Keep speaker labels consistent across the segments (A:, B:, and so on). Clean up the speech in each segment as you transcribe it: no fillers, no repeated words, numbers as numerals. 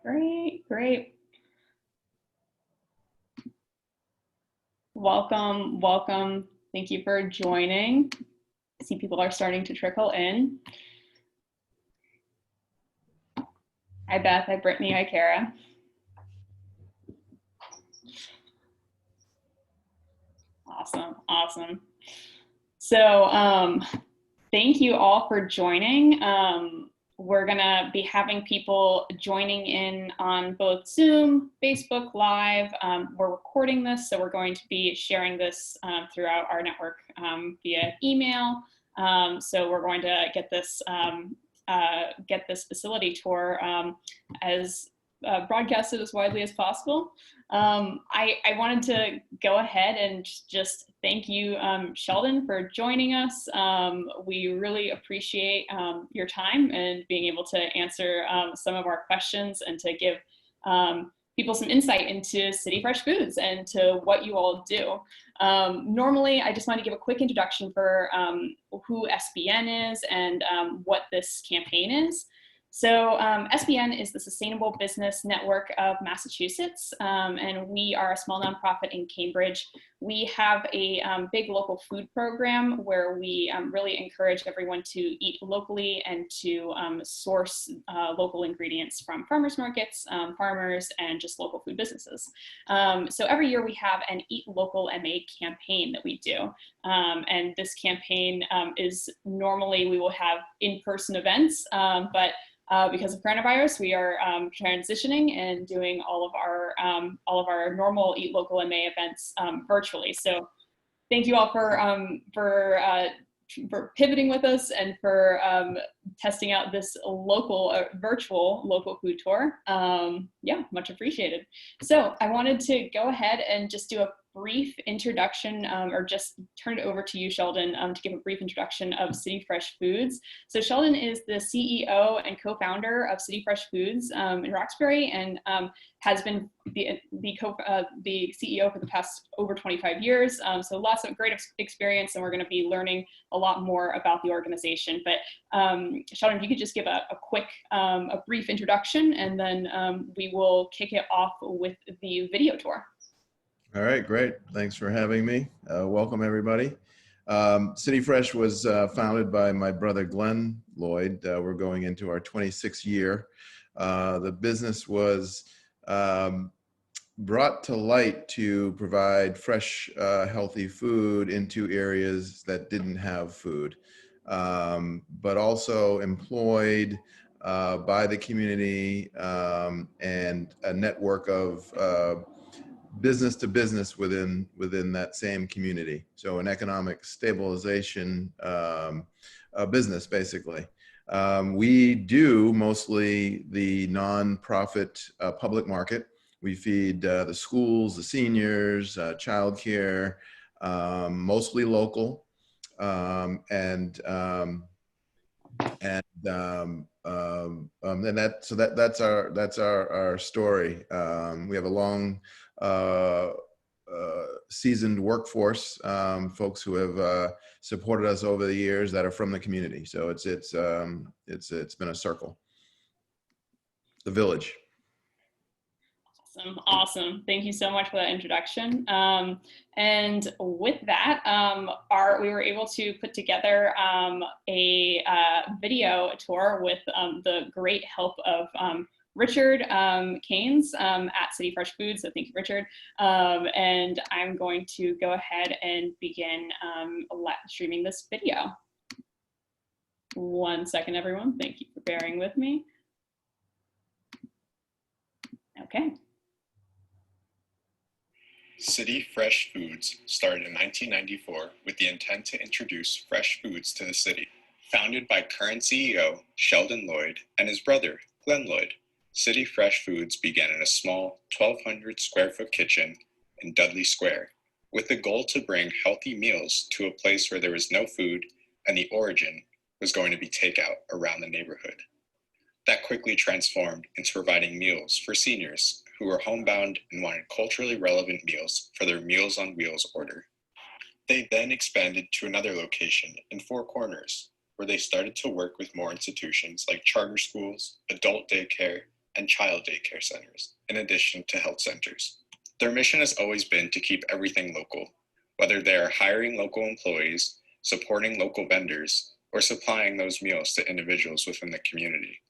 A: Great. Welcome. Thank you for joining. I see people are starting to trickle in. Hi, Beth. Hi, Brittany. Hi, Kara. Awesome. So thank you all for joining. We're gonna be having people joining in on both Zoom, Facebook Live. We're recording this, so we're going to be sharing this throughout our network via email. So we're going to get this facility tour as broadcasted as widely as possible. I wanted to go ahead and just thank you, Sheldon, for joining us. We really appreciate your time and being able to answer some of our questions and to give people some insight into City Fresh Foods and to what you all do. Normally, I just want to give a quick introduction for who SBN is and what this campaign is. So SBN is the Sustainable Business Network of Massachusetts, and we are a small nonprofit in Cambridge. We have a big local food program where we really encourage everyone to eat locally and to source local ingredients from farmers markets, farmers, and just local food businesses. So every year we have an Eat Local MA campaign that we do. And this campaign is normally we will have in-person events, but because of coronavirus, we are transitioning and doing all of our normal Eat Local MA events virtually. So thank you all for pivoting with us and for testing out this virtual local food tour. Yeah, much appreciated. So I wanted to go ahead and just do a brief introduction, or just turn it over to you, Sheldon, to give a brief introduction of City Fresh Foods. So Sheldon is the CEO and co-founder of City Fresh Foods in Roxbury, and has been the CEO for the past over 25 years. So lots of great experience, and we're going to be learning a lot more about the organization. But Sheldon, if you could just give a quick, a brief introduction, and then we will kick it off with the video tour.
B: All right, great. Thanks for having me. Welcome, everybody. City Fresh was founded by my brother, Glenn Lloyd. We're going into our 26th year. The business was brought to light to provide fresh, healthy food into areas that didn't have food, but also employed by the community and a network of business to business within that same community. So an economic stabilization business, basically. We do mostly the nonprofit public market. We feed the schools, the seniors, childcare, mostly local, and that's our story. We have a long seasoned workforce, folks who have supported us over the years that are from the community. So it's been a circle. The village.
A: Awesome. Thank you so much for that introduction. And with that, we were able to put together a video tour with the great help of Richard Keynes at City Fresh Foods. So thank you, Richard. And I'm going to go ahead and begin streaming this video. 1 second, everyone. Thank you for bearing with me. Okay.
C: City Fresh Foods started in 1994 with the intent to introduce fresh foods to the city. Founded by current CEO Sheldon Lloyd and his brother Glenn Lloyd, City Fresh Foods began in a small 1,200 square foot kitchen in Dudley Square, with the goal to bring healthy meals to a place where there was no food and the origin was going to be takeout around the neighborhood. That quickly transformed into providing meals for seniors who were homebound and wanted culturally relevant meals for their Meals on Wheels order. They then expanded to another location in Four Corners, where they started to work with more institutions like charter schools, adult daycare, and child daycare centers, in addition to health centers. Their mission has always been to keep everything local, whether they are hiring local employees, supporting local vendors, or supplying those meals to individuals within the community.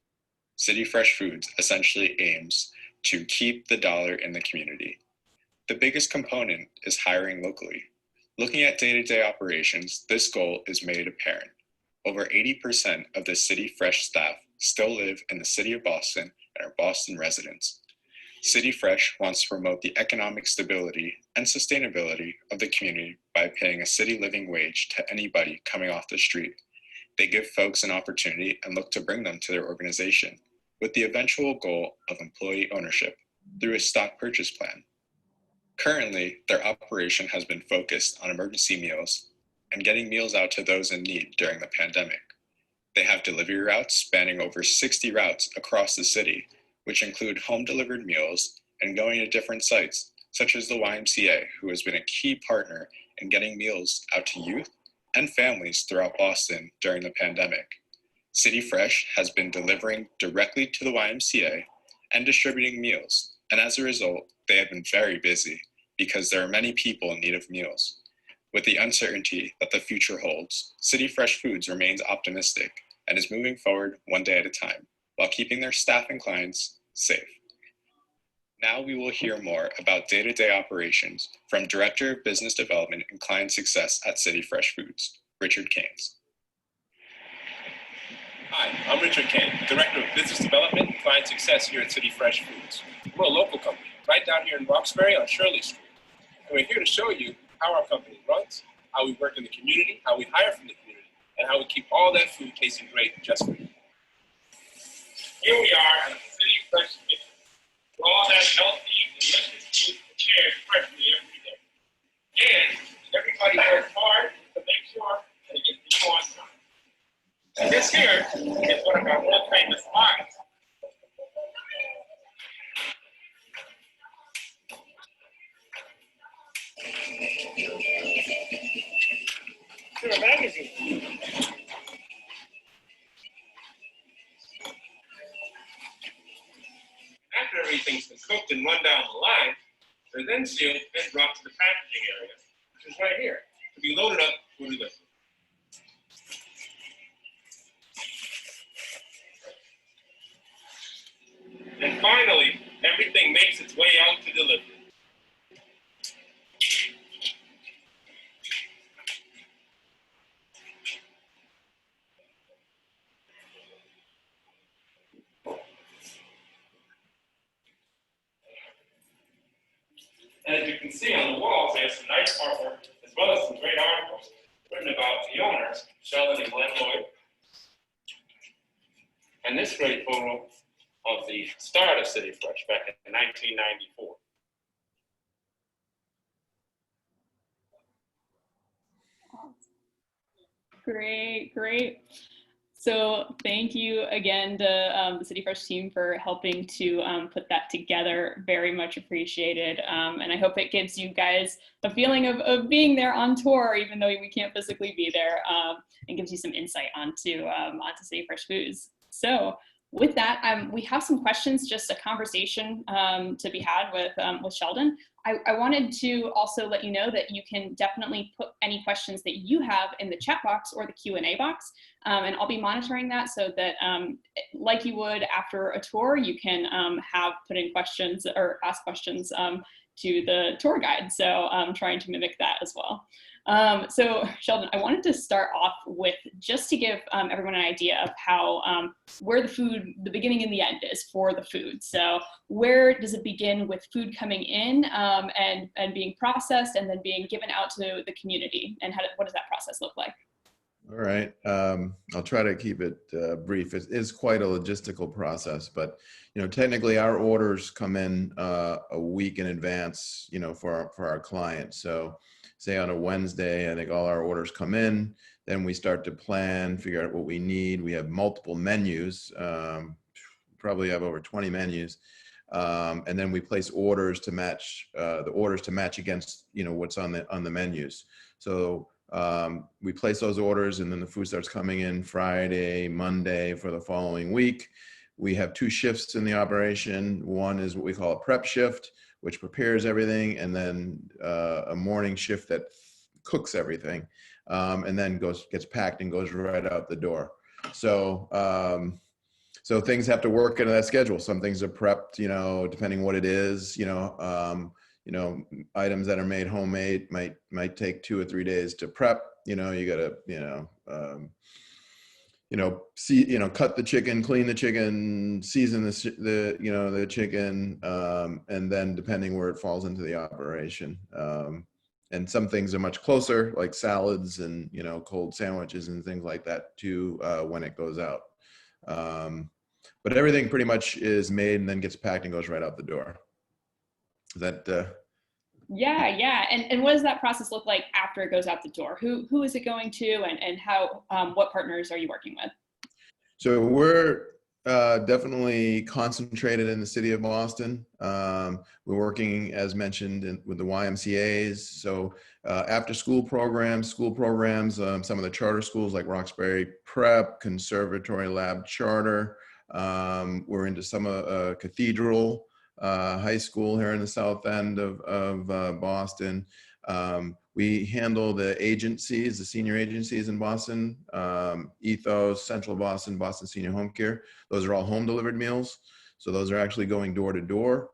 C: City Fresh Foods essentially aims to keep the dollar in the community. The biggest component is hiring locally. Looking at day-to-day operations, this goal is made apparent. Over 80% of the City Fresh staff still live in the city of Boston and are Boston residents. City Fresh wants to promote the economic stability and sustainability of the community by paying a city living wage to anybody coming off the street. They give folks an opportunity and look to bring them to their organization, with the eventual goal of employee ownership through a stock purchase plan. Currently, their operation has been focused on emergency meals and getting meals out to those in need during the pandemic. They have delivery routes spanning over 60 routes across the city, which include home-delivered meals and going to different sites, such as the YMCA, who has been a key partner in getting meals out to youth and families throughout Boston during the pandemic. City Fresh has been delivering directly to the YMCA and distributing meals, and as a result, they have been very busy because there are many people in need of meals. With the uncertainty that the future holds, City Fresh Foods remains optimistic and is moving forward one day at a time, while keeping their staff and clients safe. Now we will hear more about day-to-day operations from Director of Business Development and Client Success at City Fresh Foods, Richard Keynes.
D: Hi, I'm Richard Kane, Director of Business Development and Client Success here at City Fresh Foods. We're a local company right down here in Roxbury on Shirley Street. And we're here to show you how our company runs, how we work in the community, how we hire from the community, and how we keep all that food tasting great just for you. Here we are at City Fresh Foods, where all that healthy, delicious food is prepared freshly every day. And everybody works hard to make sure that it gets to you on time. And this here is one of our most famous lines. To a magazine. After everything's been cooked and run down the line, they're then sealed and brought to the packaging area, which is right here, to be loaded up for delivery. And finally, everything makes its way out to delivery. And as you can see on the walls, there's some nice artwork, as well as some great articles written about the owners, Sheldon and Glenn Lloyd. And this great photo of the start of City Fresh back in 1994.
A: Great, great. So thank you again to the City Fresh team for helping to put that together. Very much appreciated. And I hope it gives you guys a feeling of being there on tour, even though we can't physically be there, and gives you some insight onto City Fresh Foods. So with that, we have some questions, just a conversation to be had with Sheldon. I wanted to also let you know that you can definitely put any questions that you have in the chat box or the Q&A box, and I'll be monitoring that so that, like you would after a tour, you can put in questions or ask questions to the tour guide. So I'm trying to mimic that as well. So Sheldon, I wanted to start off with just to give everyone an idea of how where the beginning and the end is for the food. So where does it begin with food coming in and being processed and then being given out to the community, and what does that process look like?
B: All right. I'll try to keep it brief. It is quite a logistical process, but technically our orders come in a week in advance, for our clients. So say on a Wednesday, I think all our orders come in, then we start to plan, figure out what we need. We have multiple menus, probably have over 20 menus. And then we place orders to match, against, what's on the menus. So we place those orders, and then the food starts coming in Friday, Monday for the following week. We have two shifts in the operation. One is what we call a prep shift, which prepares everything, and then a morning shift that cooks everything, and then gets packed and goes right out the door. So so things have to work into that schedule. Some things are prepped, depending what it is. Items that are made homemade might take 2 or 3 days to prep. You gotta cut the chicken, clean the chicken, season the chicken, and then depending where it falls into the operation. And some things are much closer, like salads and cold sandwiches and things like that to when it goes out. But everything pretty much is made and then gets packed and goes right out the door. Is that?
A: Yeah. And what does that process look like after it goes out the door? Who is it going to, and how? What partners are you working with?
B: So we're definitely concentrated in the city of Boston. We're working, as mentioned, with the YMCA's. So after school programs, some of the charter schools like Roxbury Prep, Conservatory Lab Charter. We're into some Cathedral High School here in the south end of Boston. We handle the agencies, the senior agencies in Boston, Ethos, Central Boston, Boston Senior Home Care. Those are all home delivered meals. So those are actually going door to door.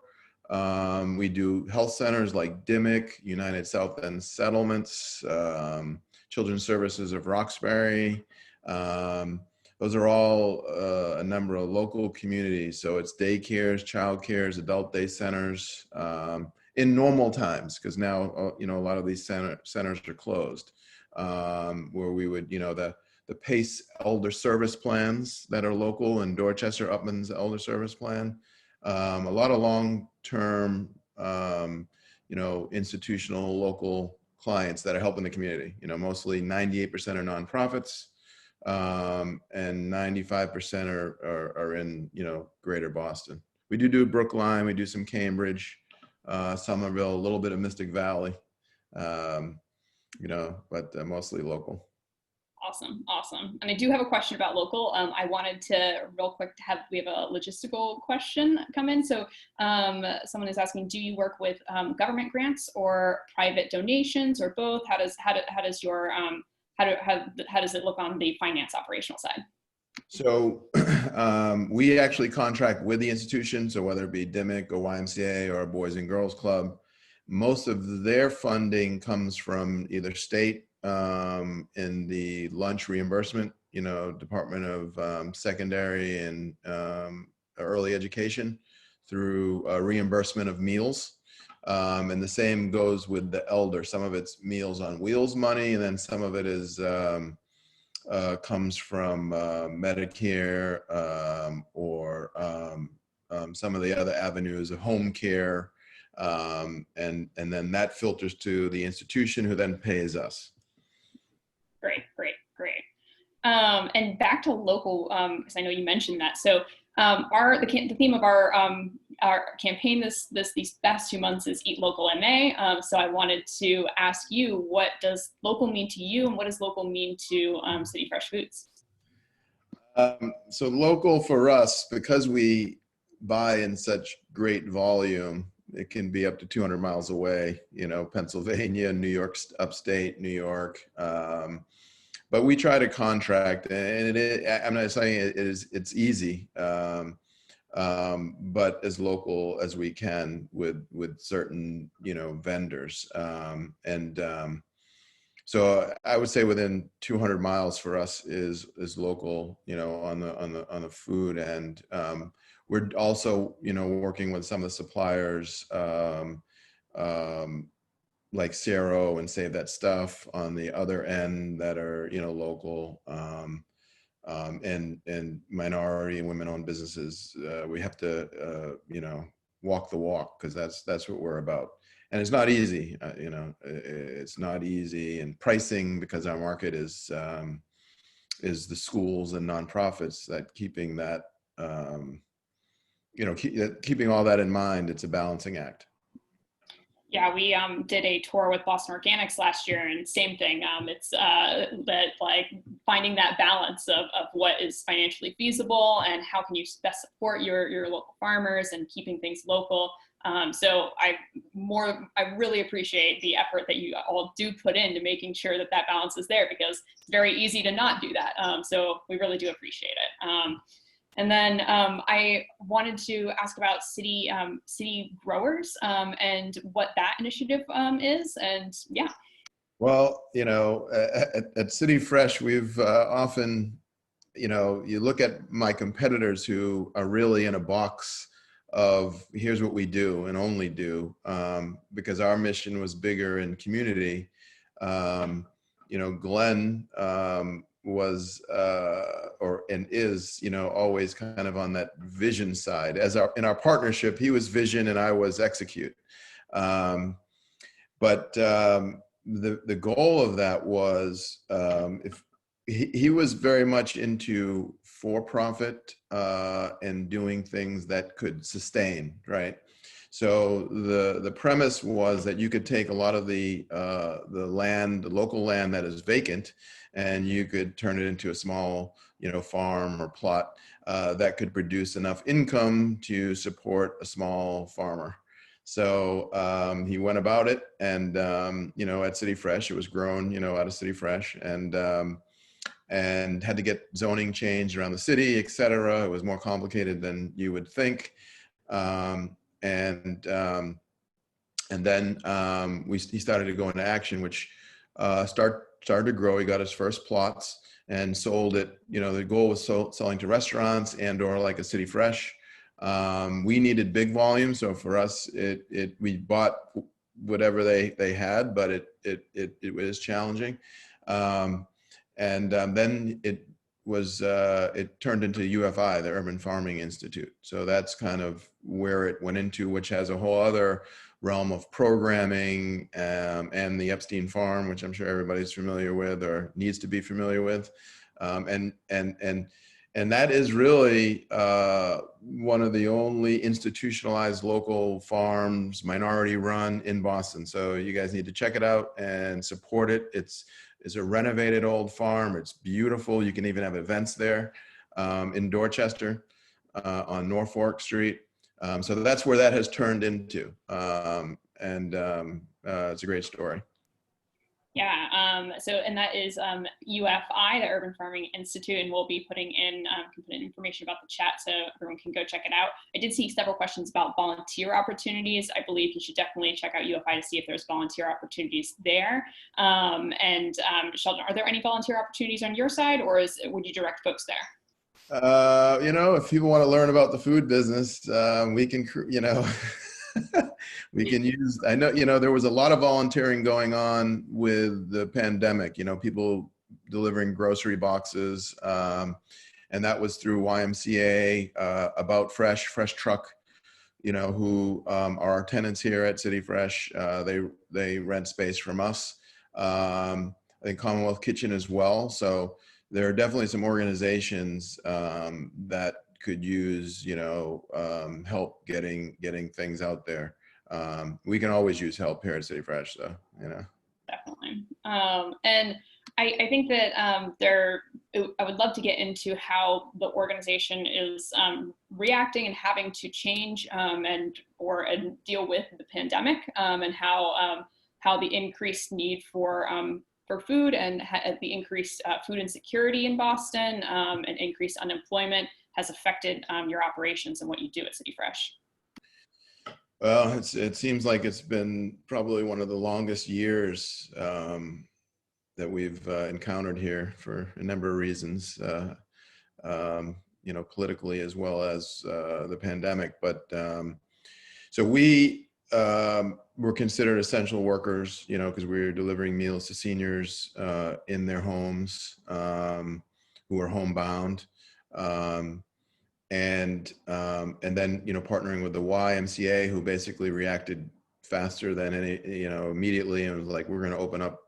B: We do health centers like Dimick, United South End Settlements, Children's Services of Roxbury. Those are all a number of local communities. So it's daycares, child cares, adult day centers, in normal times, because now, a lot of these centers are closed, where we would, the PACE elder service plans that are local in Dorchester, Upman's elder service plan, a lot of long-term, institutional local clients that are helping the community, mostly 98% are nonprofits, and 95% are in, greater Boston. We do Brookline, we do some Cambridge, Somerville, a little bit of Mystic Valley, but mostly local.
A: Awesome. And I do have a question about local. I wanted to real quick we have a logistical question come in. So someone is asking, do you work with government grants or private donations or both? How does it look on the finance operational side?
B: So we actually contract with the institution. So whether it be Dimick or YMCA or Boys and Girls Club, most of their funding comes from either state in the lunch reimbursement, Department of Secondary and Early Education, through reimbursement of meals. And the same goes with the elder. Some of it's Meals on Wheels money, and then some of it is comes from Medicare or some of the other avenues of home care, and then that filters to the institution, who then pays us.
A: Great. And back to local, because I know you mentioned that. So the theme of our campaign these past 2 months is Eat Local MA. So I wanted to ask you, what does local mean to you, and what does local mean to City Fresh Foods?
B: So local for us, because we buy in such great volume, it can be up to 200 miles away, Pennsylvania, New York, upstate New York. But we try to contract, and I'm not saying it's easy, but as local as we can with certain, vendors. So I would say within 200 miles for us is local, on the food end. We're also, working with some of the suppliers, like Cero and Save That Stuff on the other end that are, local, and minority and women-owned businesses. We have to, walk the walk, because that's what we're about. And it's not easy, it's not easy. And pricing, because our market is the schools and nonprofits, that keeping that, keeping all that in mind, it's a balancing act.
A: Yeah, we did a tour with Boston Organics last year, and same thing. It's that like finding that balance of what is financially feasible and how can you best support your local farmers and keeping things local. So I really appreciate the effort that you all do put into making sure that that balance is there, because it's very easy to not do that. So we really do appreciate it. And then I wanted to ask about city growers and what that initiative is. And yeah.
B: Well, at City Fresh, we've often, you look at my competitors who are really in a box of here's what we do and only do, because our mission was bigger in community. Glenn was and is always kind of on that vision side. In our partnership, he was vision and I was execute. But the goal of that was, if he was very much into for-profit and doing things that could sustain, right? So the premise was that you could take a lot of the land, the local land that is vacant, and you could turn it into a small, farm or plot that could produce enough income to support a small farmer. So he went about it, and at City Fresh, it was grown, out of City Fresh, and had to get zoning changed around the city, et cetera. It was more complicated than you would think. And then he started to go into action, which started to grow. He got his first plots and sold it. The goal was selling to restaurants and or like a City Fresh. We needed big volume, so for us, we bought whatever they had, but it was challenging. Then it turned into UFI, the Urban Farming Institute. So that's kind of where it went into, which has a whole other realm of programming, and the Epstein Farm, which I'm sure everybody's familiar with or needs to be familiar with. And that is really one of the only institutionalized local farms, minority run in Boston. So you guys need to check it out and support it. It's a renovated old farm. It's beautiful. You can even have events there in Dorchester on Norfolk Street. So that's where that has turned into. It's a great story.
A: Yeah, and that is UFI, the Urban Farming Institute, and we'll be putting in information about the chat so everyone can go check it out. I did see several questions about volunteer opportunities. I believe you should definitely check out UFI to see if there's volunteer opportunities there. Sheldon, are there any volunteer opportunities on your side, or would you direct folks there?
B: If people want to learn about the food business, we can, we can use, I know, there was a lot of volunteering going on with the pandemic, people delivering grocery boxes. And that was through YMCA, About Fresh Truck, who are our tenants here at City Fresh. They rent space from us. I think Commonwealth Kitchen as well. So there are definitely some organizations that could use, help getting things out there. We can always use help here at City Fresh, so,
A: Definitely. And I think that I would love to get into how the organization is reacting and having to change and deal with the pandemic, and how the increased need for food and the increased food insecurity in Boston and increased unemployment has affected your operations and what you do at City Fresh.
B: Well, it seems like it's been probably one of the longest years that we've encountered here for a number of reasons, politically as well as the pandemic. But so we were considered essential workers, because we were delivering meals to seniors in their homes who are homebound. And then, partnering with the YMCA, who basically reacted faster than immediately, and was like, we're going to open up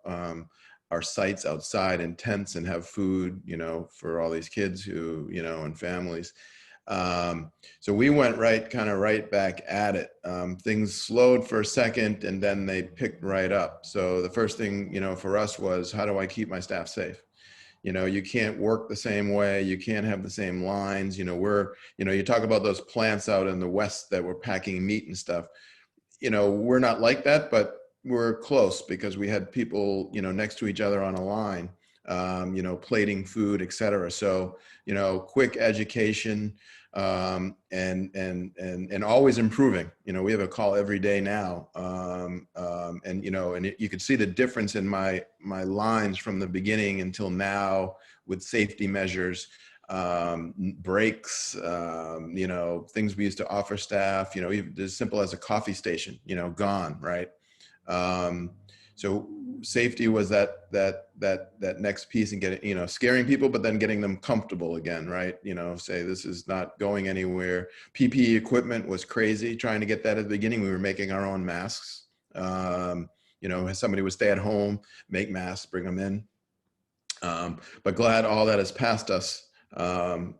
B: our sites outside in tents and have food, for all these kids who, and families. So we went kind of right back at it. Things slowed for a second and then they picked right up. So the first thing, for us was, how do I keep my staff safe? You can't work the same way. You can't have the same lines. You talk about those plants out in the West that were packing meat and stuff. We're not like that, but we're close because we had people, next to each other on a line, plating food, et cetera. So, quick education, and always improving. We have a call every day now. And you could see the difference in my lines from the beginning until now with safety measures, breaks, things we used to offer staff, even as simple as a coffee station, gone, right? So safety was that next piece, and getting, scaring people, but then getting them comfortable again, right? Say this is not going anywhere. PPE equipment was crazy, trying to get that at the beginning. We were making our own masks. Somebody would stay at home, make masks, bring them in. But glad all that has passed us. So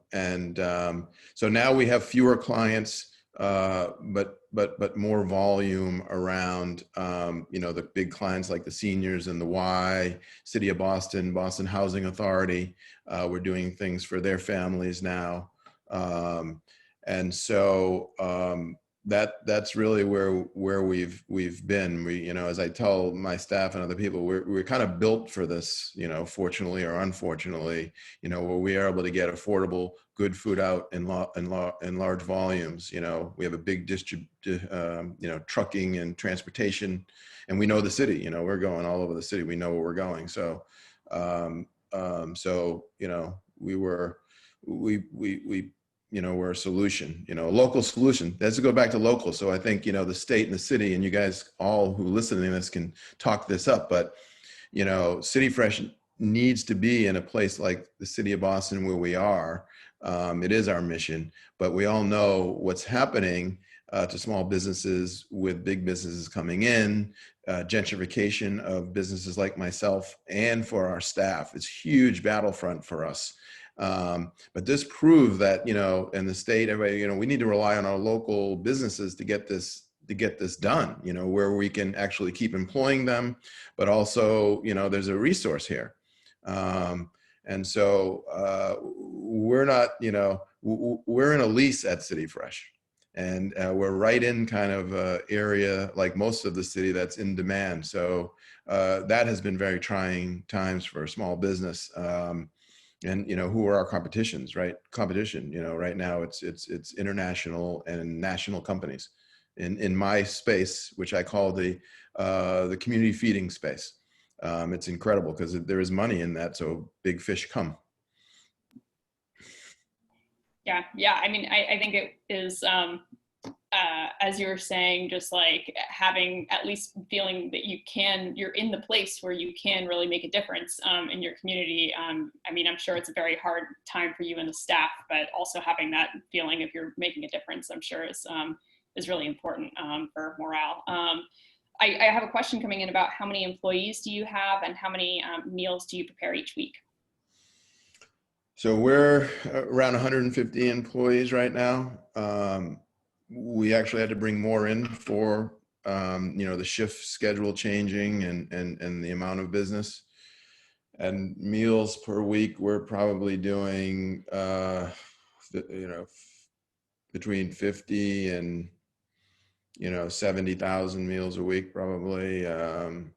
B: now we have fewer clients, but more volume around, the big clients like the seniors and the Y, City of Boston, Boston Housing Authority. We're doing things for their families now. And so that's really where we've been. We, as I tell my staff and other people, we're kind of built for this, fortunately or unfortunately, where we are able to get affordable, good food out in large volumes. We have a big trucking and transportation, and we know the city. We're going all over the city. We know where we're going. So, we're a solution, a local solution. Let's go back to local. So I think, the state and the city, and you guys all who listen to this can talk this up, but, City Fresh needs to be in a place like the city of Boston where we are. It is our mission, but we all know what's happening to small businesses with big businesses coming in, gentrification of businesses like myself, and for our staff. It's a huge battlefront for us. But this proved that, in the state, everybody, we need to rely on our local businesses to get this done, where we can actually keep employing them, but also, there's a resource here. And so we're not, we're in a lease at City Fresh, and we're right in kind of area like most of the city that's in demand. So that has been very trying times for a small business. And who are our competitions, right? Competition, right now it's international and national companies. In my space, which I call the community feeding space, it's incredible because there is money in that. So big fish come.
A: Yeah. I mean, I think it is, as you were saying, just like having at least feeling that you're in the place where you can really make a difference in your community. I mean, I'm sure it's a very hard time for you and the staff, but also having that feeling if you're making a difference, I'm sure is really important for morale. I have a question coming in about how many employees do you have and how many meals do you prepare each week?
B: So we're around 150 employees right now. We actually had to bring more in for, the shift schedule changing and the amount of business. And meals per week, we're probably doing, between 50 and, 70,000 meals a week, probably, in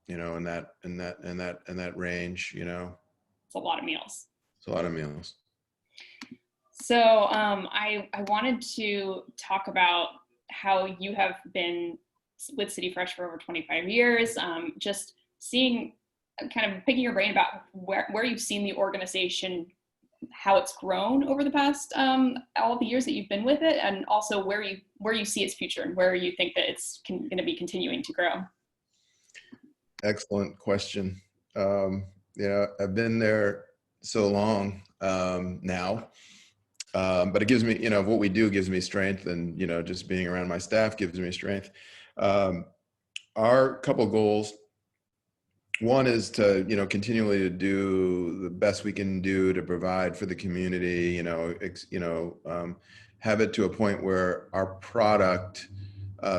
B: that range,
A: It's a lot of meals.
B: It's a lot of meals.
A: So I wanted to talk about how you have been with City Fresh for over 25 years, just seeing, kind of picking your brain about where you've seen the organization, how it's grown over the past all the years that you've been with it, and also where you see its future and where you think that it's going to be continuing to grow.
B: Excellent question. I've been there so long now, but it gives me, what we do gives me strength, and just being around my staff gives me strength. Our couple goals One is to, continually to do the best we can do to provide for the community, have it to a point where our product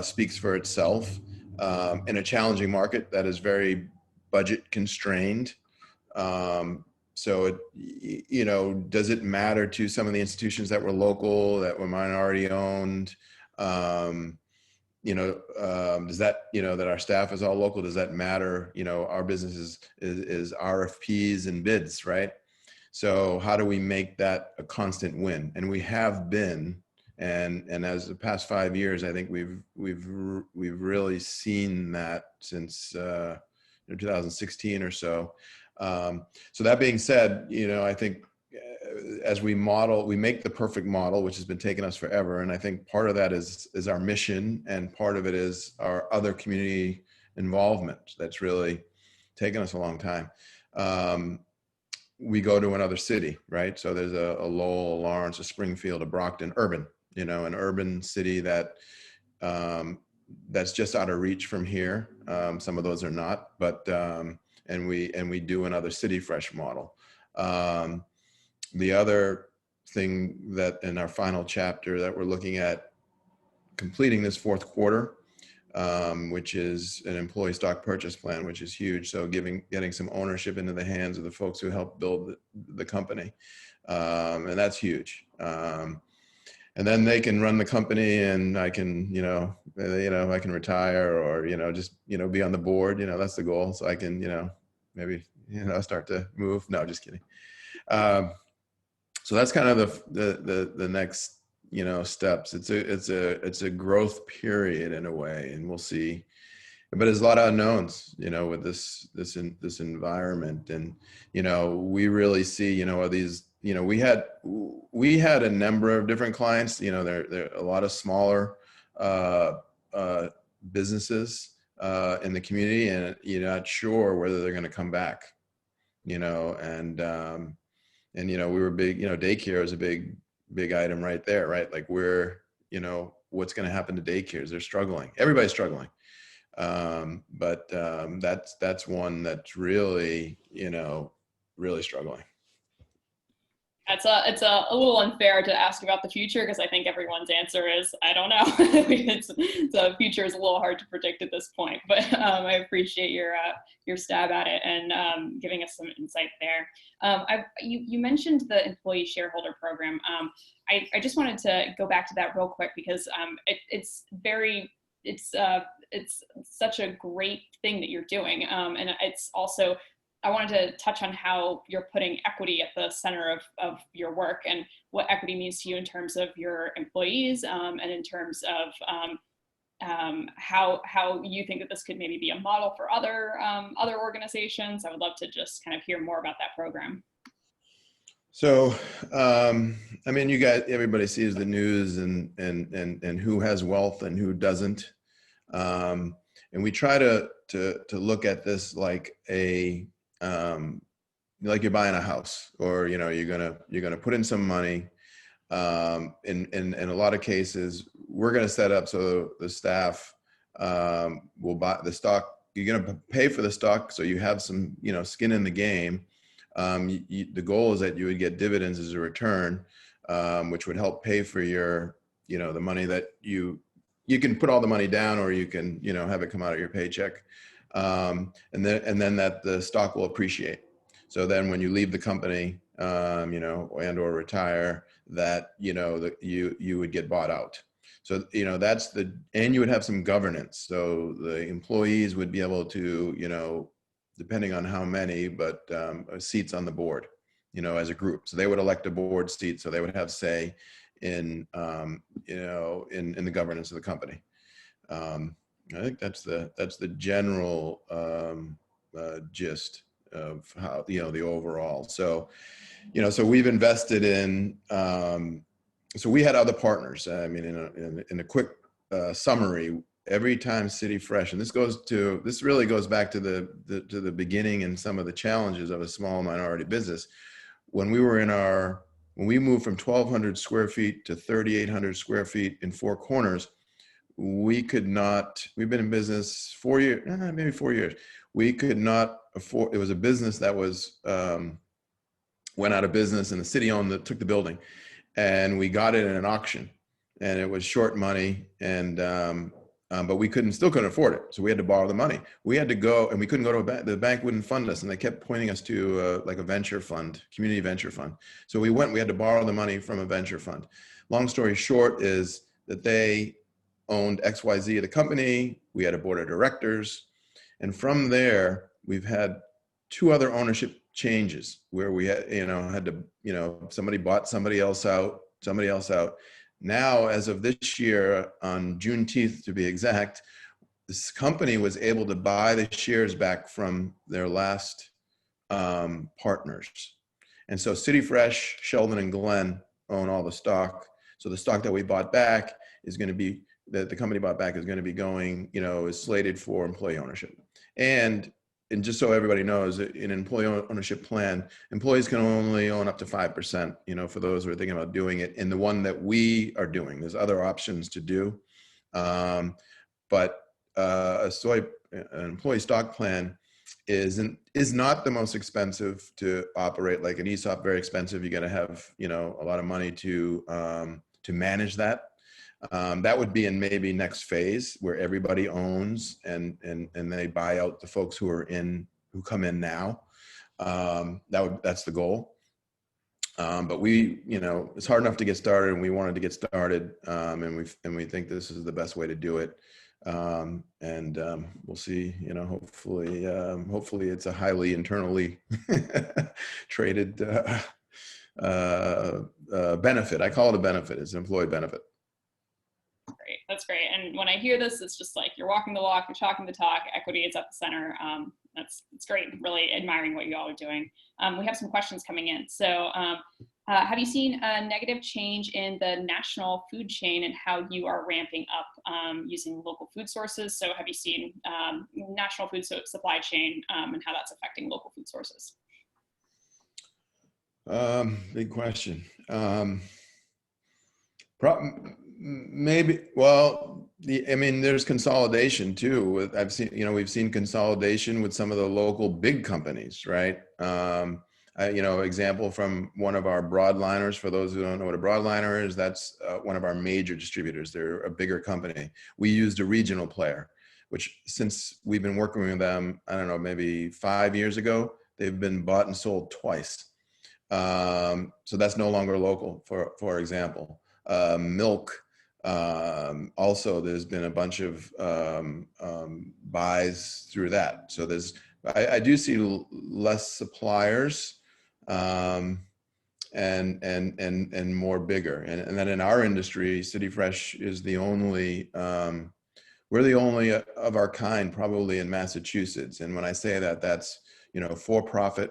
B: speaks for itself in a challenging market that is very budget constrained. So does it matter to some of the institutions that were local, that were minority owned? Does that, that our staff is all local, does that matter? Our business is RFPs and bids, right? So how do we make that a constant win? And we have been, and as the past 5 years, I think we've really seen that since 2016 or so. So that being said, I think as we make the perfect model, which has been taking us forever. And I think part of that is our mission, and part of it is our other community involvement. That's really taken us a long time. We go to another city, right? So there's a Lowell, a Lawrence, a Springfield, a Brockton, urban, an urban city that's just out of reach from here. Some of those are not, but, and we do another City Fresh model. The other thing that in our final chapter that we're looking at completing this fourth quarter, which is an employee stock purchase plan, which is huge. So getting some ownership into the hands of the folks who help build the company. And that's huge. And then they can run the company, and I can, I can retire, or, just, be on the board, that's the goal. So I can, maybe, start to move. No, just kidding. So that's kind of the next, steps. It's a growth period in a way, and we'll see. But there's a lot of unknowns, with this environment, and we really see, these, we had a number of different clients. There are a lot of smaller businesses in the community, and you're not sure whether they're going to come back, and, we were big, daycare is a big item right there, right? Like what's going to happen to daycares? They're struggling. Everybody's struggling. But that's one that's really, really struggling.
A: It's a little unfair to ask about the future, because I think everyone's answer is, I don't know. The future is a little hard to predict at this point, but I appreciate your stab at it, and giving us some insight there. You mentioned the employee shareholder program. I just wanted to go back to that real quick, because it's such a great thing that you're doing, and it's also, I wanted to touch on how you're putting equity at the center of your work, and what equity means to you in terms of your employees, and in terms of how you think that this could maybe be a model for other organizations. I would love to just kind of hear more about that program.
B: So, I mean, everybody sees the news and who has wealth and who doesn't. And we try to look at this like like you're buying a house, or you're gonna put in some money. In a lot of cases, we're gonna set up so the staff will buy the stock. You're gonna pay for the stock, so you have some skin in the game. The goal is that you would get dividends as a return, which would help pay for your the money that you can put all the money down, or you can have it come out of your paycheck. And then that the stock will appreciate. So then when you leave the company, and or retire, that, that you would get bought out. So, and you would have some governance. So the employees would be able to, depending on how many, but seats on the board, as a group. So they would elect a board seat. So they would have say in the governance of the company. I think that's the general gist of how the overall. So so we've invested in. So we had other partners. I mean, in a quick summary, every time City Fresh, and this really goes back to the beginning and some of the challenges of a small minority business. When we moved from 1,200 square feet to 3,800 square feet in Four Corners, we've been in business 4 years, maybe 4 years. we could not afford, it was a business that was, went out of business, and the city took the building, and we got it in an auction, and it was short money, and but we still couldn't afford it, so we had to borrow the money. We had to go, and we couldn't go to a bank. The bank wouldn't fund us, and they kept pointing us to like a venture fund, community venture fund. So we had to borrow the money from a venture fund. Long story short is that they owned XYZ of the company. We had a board of directors, and from there we've had 2 other ownership changes where we had to, somebody bought somebody else out. Now, as of this year, on Juneteenth to be exact, this company was able to buy the shares back from their last partners. And so City Fresh, Sheldon, and Glenn own all the stock. So the stock that we bought back is going to be, that the company bought back is going to be going, is slated for employee ownership. And just so everybody knows, in an employee ownership plan, employees can only own up to 5%, for those who are thinking about doing it. In the one that we are doing, there's other options to do. But an employee stock plan is not the most expensive to operate. Like an ESOP, very expensive. You got to have, a lot of money to manage that. That would be in maybe next phase where everybody owns and they buy out the folks who come in now. That's the goal. But it's hard enough to get started, and we wanted to get started, and we think this is the best way to do it. We'll see, hopefully it's a highly internally traded benefit. I call it a benefit. It's an employee benefit.
A: Great. That's great. And when I hear this, it's just like you're walking the walk, you're talking the talk. Equity is at the center. It's great. Really admiring what you all are doing. We have some questions coming in. So have you seen a negative change in the national food chain and how you are ramping up using local food sources? So have you seen national food supply chain and how that's affecting local food sources?
B: Big question. Maybe, well, there's consolidation too. We've seen consolidation with some of the local big companies, right? Example from one of our broadliners, for those who don't know what a broadliner is, that's one of our major distributors. They're a bigger company. We used a regional player, which since we've been working with them, I don't know, maybe 5 years ago, they've been bought and sold twice. So that's no longer local, for example. Milk. Also, there's been a bunch of buys through that. So I do see less suppliers and more bigger. And then in our industry, City Fresh is the only, we're the only of our kind probably in Massachusetts. And when I say that, that's, for profit,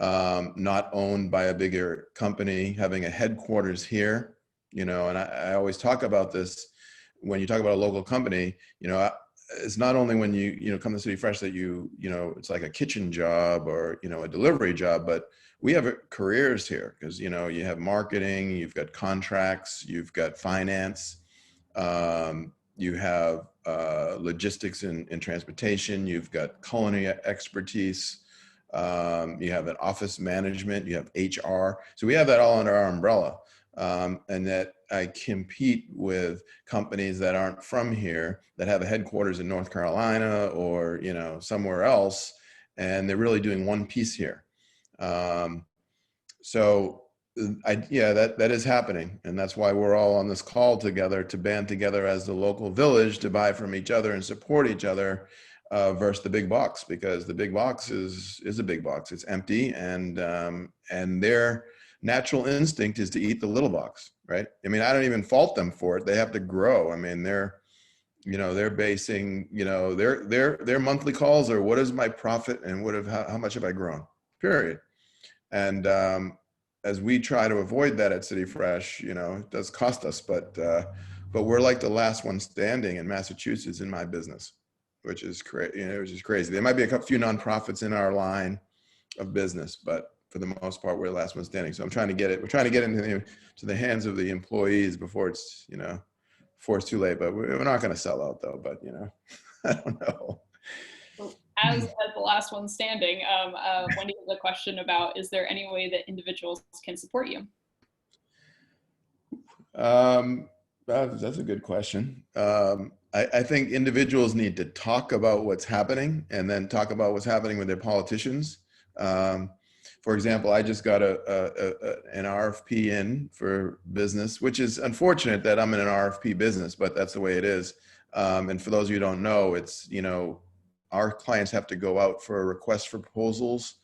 B: not owned by a bigger company, having a headquarters here. And I always talk about this when you talk about a local company, it's not only when you come to City Fresh that it's like a kitchen job or, a delivery job, but we have careers here because, you have marketing, you've got contracts, you've got finance, you have logistics and transportation, you've got culinary expertise, you have an office management, you have HR. So we have that all under our umbrella. And that I compete with companies that aren't from here that have a headquarters in North Carolina or, somewhere else, and they're really doing one piece here. So that is happening. And that's why we're all on this call together to band together as the local village to buy from each other and support each other versus the big box, because the big box is a big box. It's empty, and their natural instinct is to eat the little box, right? I don't even fault them for it. They have to grow. They're basing, their monthly calls are, what is my profit and how much have I grown, period. And as we try to avoid that at City Fresh, it does cost us, but we're like the last one standing in Massachusetts in my business, which is crazy. There might be a few nonprofits in our line of business, but for the most part, we're the last one standing. So we're trying to get it into the hands of the employees before it's too late. But we're not going to sell out though. But I don't know.
A: as the last one standing, Wendy has a question about, is there any way that individuals can support you?
B: That's a good question. I think individuals need to talk about what's happening and then talk about what's happening with their politicians. For example, I just got an RFP in for business, which is unfortunate that I'm in an RFP business, but that's the way it is. And for those of you who don't know, it's, our clients have to go out for a request for proposals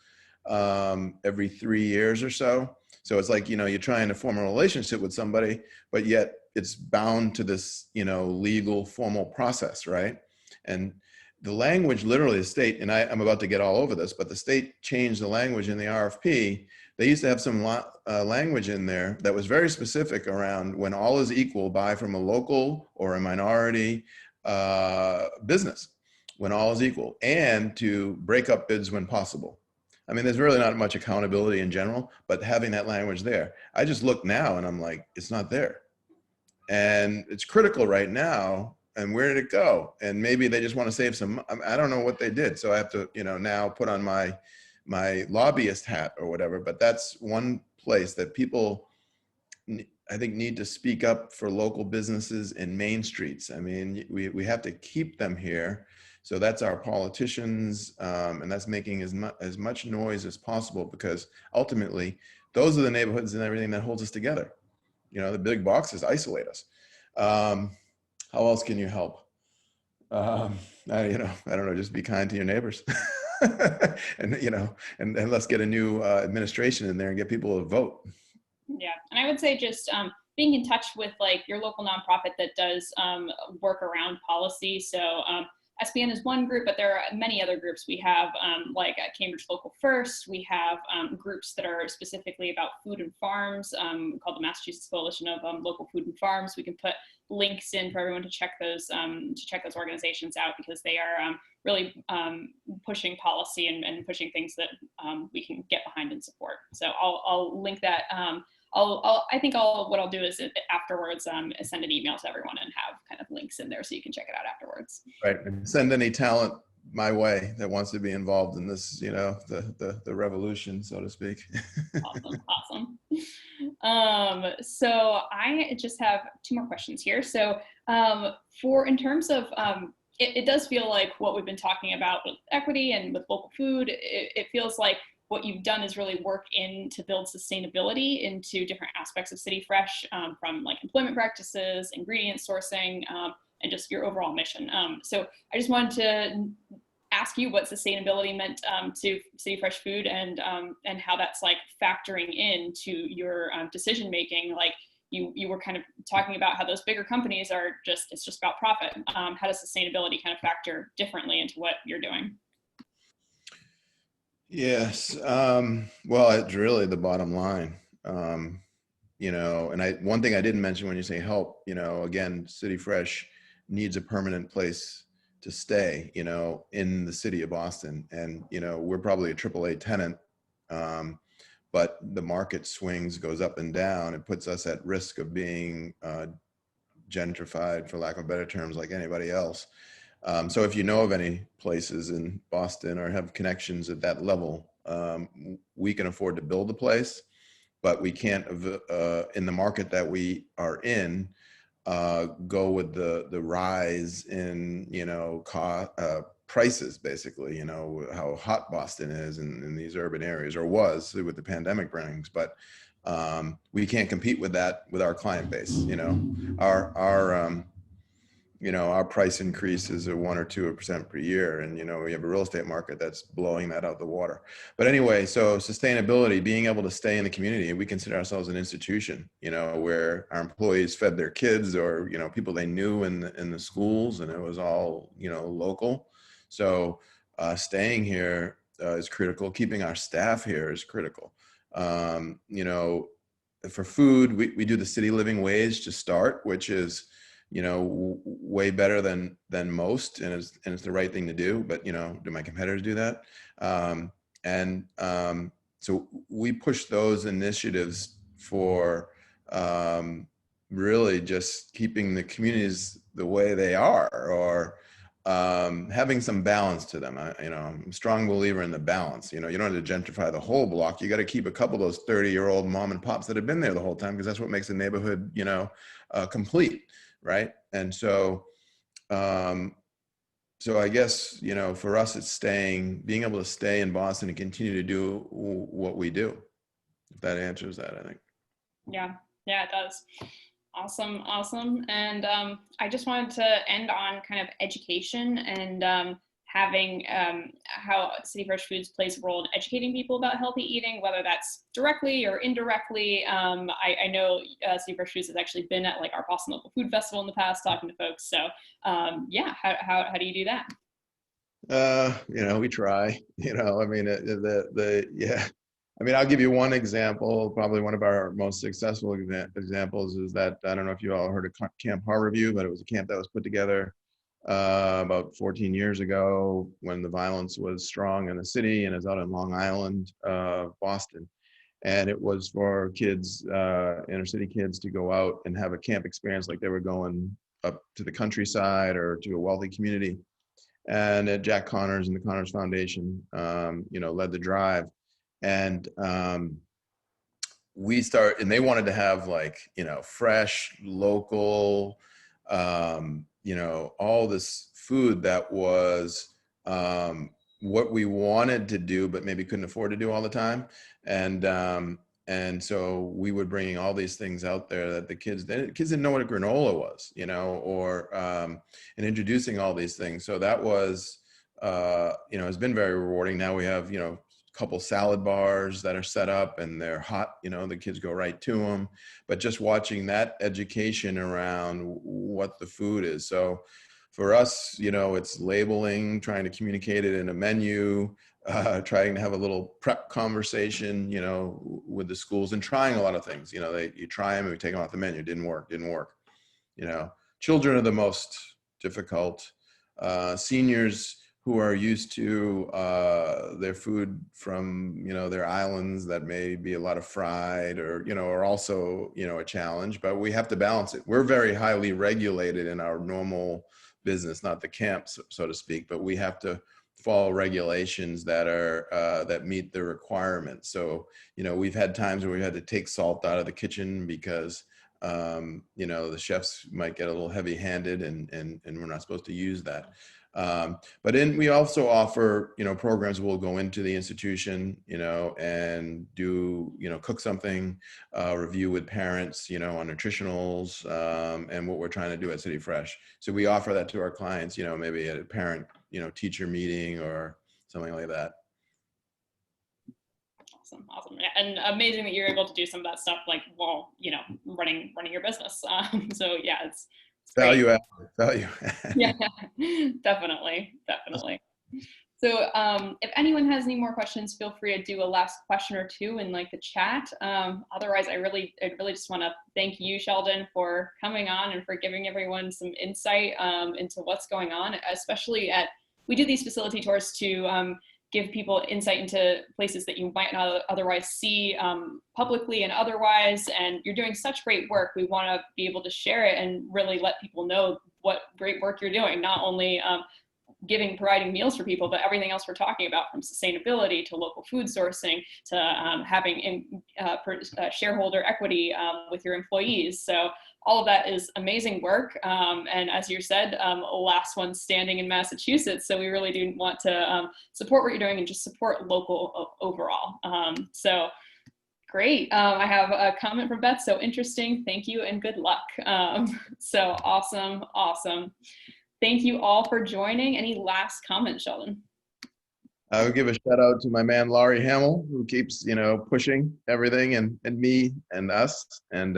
B: every 3 years or so. So it's like, you're trying to form a relationship with somebody, but yet it's bound to this, legal formal process, right? And the language, literally the state, and I'm about to get all over this, but the state changed the language in the RFP. They used to have some language in there that was very specific around when all is equal, buy from a local or a minority business, when all is equal, and to break up bids when possible. I mean, there's really not much accountability in general, but having that language there, I just look now and I'm like, it's not there. And it's critical right now. And where did it go? And maybe they just want to save some, I don't know what they did. So I have to, now put on my lobbyist hat or whatever, but that's one place that people, I think, need to speak up for local businesses in main streets. I mean, we have to keep them here. So that's our politicians, and that's making as much noise as possible, because ultimately those are the neighborhoods and everything that holds us together. The big boxes isolate us. How else can you help? I don't know, just be kind to your neighbors. And, and let's get a new administration in there and get people to vote.
A: Yeah, and I would say just being in touch with like your local nonprofit that does work around policy. So SBN is one group, but there are many other groups. We have like Cambridge Local First. We have groups that are specifically about food and farms called the Massachusetts Coalition of Local Food and Farms. We can put links in for everyone to check those organizations out, because they are really pushing policy and pushing things that we can get behind and support. So I'll link that. What I'll do is afterwards send an email to everyone and have kind of links in there so you can check it out afterwards.
B: Right, and send any talent my way that wants to be involved in this, the revolution, so to speak.
A: Awesome. So I just have two more questions here. So in terms of, it does feel like what we've been talking about with equity and with local food, it feels like what you've done is really work to build sustainability into different aspects of City Fresh, from like employment practices, ingredient sourcing, and just your overall mission. So I just wanted to ask you what sustainability meant to City Fresh Food, and how that's like factoring into your decision making. Like you were kind of talking about how those bigger companies it's just about profit. How does sustainability kind of factor differently into what you're doing?
B: Yes. Well, it's really the bottom line. And one thing I didn't mention when you say help, again, City Fresh needs a permanent place to stay, in the city of Boston. And, we're probably a AAA tenant, but the market goes up and down. It puts us at risk of being gentrified, for lack of better terms, like anybody else. So if you know of any places in Boston or have connections at that level, we can afford to build a place, but we can't, in the market that we are in, go with the rise in, prices, basically, how hot Boston is in these urban areas, or was with the pandemic brings. But we can't compete with that with our client base. Our price increases are 1 or 2% per year, and we have a real estate market that's blowing that out the water. But anyway, so sustainability, being able to stay in the community, we consider ourselves an institution, where our employees fed their kids, or people they knew in the schools, and it was all local. So staying here is critical. Keeping our staff here is critical. For food, we do the city living wage to start, which is way better than most, and it's the right thing to do. But do my competitors do that? So we push those initiatives for really just keeping the communities the way they are, or having some balance to them. I'm a strong believer in the balance. You don't have to gentrify the whole block. You got to keep a couple of those 30-year-old mom and pops that have been there the whole time, because that's what makes the neighborhood, complete, right? And so, so I guess, for us, it's being able to stay in Boston and continue to do what we do. If that answers that, I think.
A: Yeah, it does. Awesome. And I just wanted to end on kind of education and having how City Fresh Foods plays a role in educating people about healthy eating, whether that's directly or indirectly. I know City Fresh Foods has actually been at like our Boston Local Food Festival in the past, talking to folks. So yeah, how do you do that?
B: We try. I'll give you one example. Probably one of our most successful examples is that, I don't know if you all heard of Camp Harborview, but it was a camp that was put together about 14 years ago when the violence was strong in the city, and is out in Long Island, Boston. And it was for kids, inner city kids, to go out and have a camp experience like they were going up to the countryside or to a wealthy community. And Jack Connors and the Connors Foundation, led the drive. And and they wanted to have fresh, local, all this food that was what we wanted to do, but maybe couldn't afford to do all the time. And so we were bringing all these things out there that the kids didn't know what a granola was, and introducing all these things. So that was, has been very rewarding. Now we have, couple salad bars that are set up and they're hot, the kids go right to them. But just watching that education around what the food is. So for us, it's labeling, trying to communicate it in a menu, trying to have a little prep conversation, with the schools, and trying a lot of things. You try them and we take them off the menu. Didn't work. Children are the most difficult. Seniors who are used to their food from, their islands that may be a lot of fried or, are also, a challenge, but we have to balance it. We're very highly regulated in our normal business, not the camps, so to speak, but we have to follow regulations that are, that meet the requirements. So, we've had times where we had to take salt out of the kitchen because, the chefs might get a little heavy handed and we're not supposed to use that. But we also offer, programs. We'll go into the institution, and do, cook something, review with parents, on nutritionals, and what we're trying to do at City Fresh. So we offer that to our clients, maybe at a parent, teacher meeting or something like that.
A: Awesome. Yeah, and amazing that you're able to do some of that stuff, like, while, running your business. So yeah, it's
B: value add.
A: Yeah, definitely. So if anyone has any more questions, feel free to do a last question or two in the chat. Otherwise, I really just want to thank you, Sheldon, for coming on and for giving everyone some insight into what's going on, especially we do these facility tours to give people insight into places that you might not otherwise see publicly and otherwise. And you're doing such great work. We want to be able to share it and really let people know what great work you're doing, not only providing meals for people, but everything else we're talking about, from sustainability to local food sourcing to having shareholder equity with your employees. So all of that is amazing work. And as you said, last one standing in Massachusetts. So we really do want to support what you're doing and just support local overall. So great. I have a comment from Beth. So interesting. Thank you and good luck. So awesome. Thank you all for joining. Any last comments, Sheldon?
B: I would give a shout out to my man, Laurie Hamill, who keeps, pushing everything and me and us. And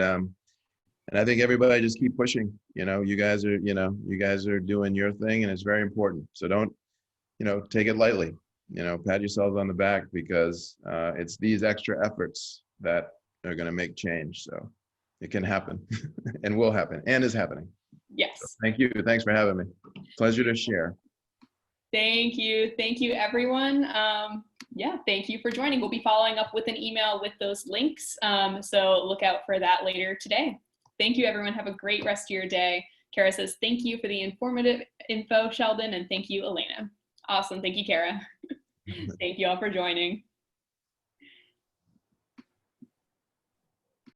B: I think everybody just keep pushing. You guys are doing your thing, and it's very important. So don't, take it lightly. Pat yourselves on the back, because it's these extra efforts that are going to make change. So it can happen and will happen and is happening.
A: Yes.
B: So thank you. Thanks for having me. Pleasure to share.
A: Thank you, everyone. Yeah, thank you for joining. We'll be following up with an email with those links. So look out for that later today. Thank you, everyone. Have a great rest of your day. Kara says, thank you for the informative info, Sheldon, and thank you, Elena. Awesome. Thank you, Kara. Thank you all for joining.